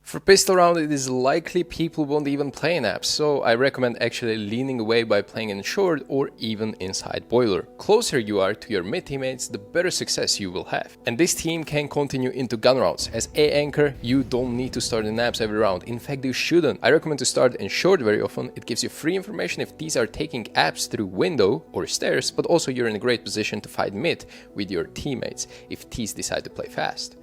For pistol round, it is likely people won't even play in apps, so I recommend actually leaning away by playing in short or even inside boiler. Closer you are to your mid teammates, the better success you will have. And this team can continue into gun rounds. As A anchor, you don't need to start in apps every round. In fact, you shouldn't. I recommend to start in short very often. It gives you free information if these are taking apps through window or stairs, but also you're in a great position to fight mid with your teammates if these decide to play fast.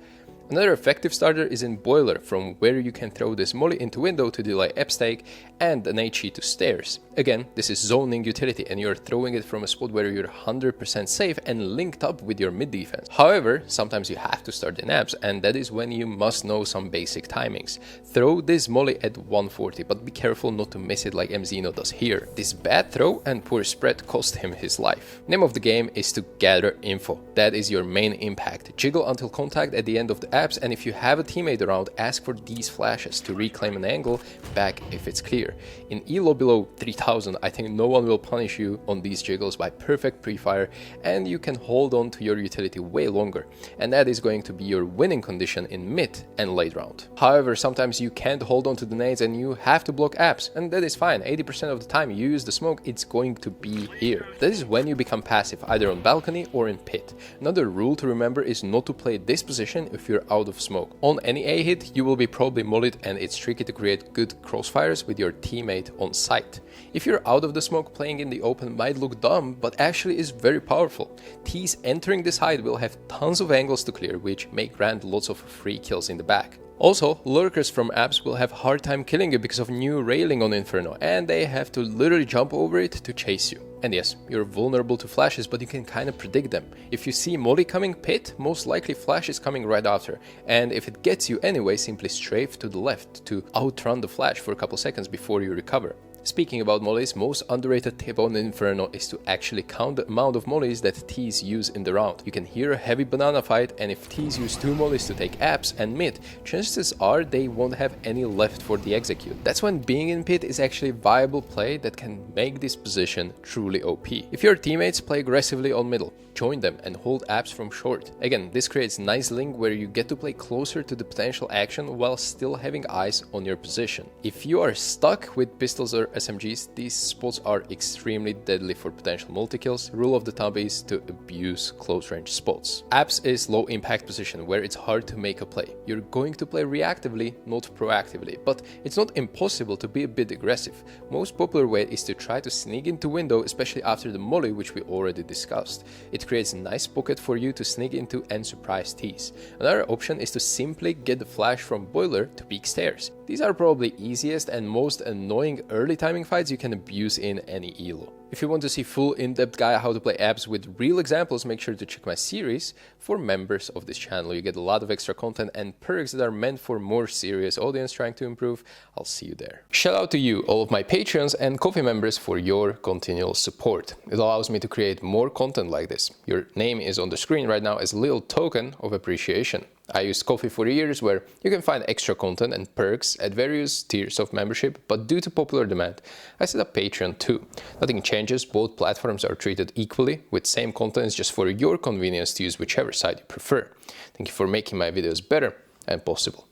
Another effective starter is in boiler, from where you can throw this molly into window to delay upstake and an HE to stairs. Again, this is zoning utility and you're throwing it from a spot where you're 100% safe and linked up with your mid defense. However, sometimes you have to start in apps, and that is when you must know some basic timings. Throw this molly at 140, but be careful not to miss it like MZeno does here. This bad throw and poor spread cost him his life. Name of the game is to gather info. That is your main impact. Jiggle until contact at the end of the apps, and if you have a teammate around, ask for these flashes to reclaim an angle back if it's clear. In elo below 3000, I think no one will punish you on these jiggles by perfect pre-fire, and you can hold on to your utility way longer, and that is going to be your winning condition in mid and late round. However, sometimes you can't hold on to the nades and you have to block apps, and that is fine. 80% of the time you use the smoke, it's going to be here. That is when you become passive, either on balcony or in pit. Another rule to remember is not to play this position if you're out of smoke. On any A hit, you will be probably mollied, and it's tricky to create good crossfires with your teammate on site. If you're out of the smoke, playing in the open might look dumb, but actually is very powerful. Tees entering this hide will have tons of angles to clear, which may grant lots of free kills in the back. Also, lurkers from apps will have a hard time killing you because of new railing on Inferno, and they have to literally jump over it to chase you. And yes, you're vulnerable to flashes, but you can kind of predict them. If you see molly coming pit, most likely flash is coming right after, and if it gets you anyway, simply strafe to the left to outrun the flash for a couple seconds before you recover. Speaking about mollies, most underrated tip on Inferno is to actually count the amount of mollies that T's use in the round. You can hear a heavy banana fight, and if T's use 2 mollies to take apps and mid, chances are they won't have any left for the execute. That's when being in pit is actually a viable play that can make this position truly OP. If your teammates play aggressively on middle, join them and hold apps from short. Again, this creates a nice link where you get to play closer to the potential action while still having eyes on your position. If you are stuck with pistols or SMGs, these spots are extremely deadly for potential multi-kills. Rule of the thumb is to abuse close range spots. Apps is low impact position where it's hard to make a play. You're going to play reactively, not proactively, but it's not impossible to be a bit aggressive. Most popular way is to try to sneak into window, especially after the molly, which we already discussed. It creates a nice pocket for you to sneak into and surprise T's. Another option is to simply get the flash from boiler to peek stairs. These are probably easiest and most annoying early timing fights you can abuse in any elo. If you want to see full in-depth guide how to play apps with real examples, make sure to check my series. For members of this channel, you get a lot of extra content and perks that are meant for more serious audience trying to improve. I'll see you there. Shout out to you, all of my Patreons and Coffee members, for your continual support. It allows me to create more content like this. Your name is on the screen right now as a little token of appreciation. I used Coffee for years, where you can find extra content and perks at various tiers of membership, but due to popular demand, I set up Patreon too. Nothing changes, both platforms are treated equally, with same content, just for your convenience to use whichever side you prefer. Thank you for making my videos better and possible.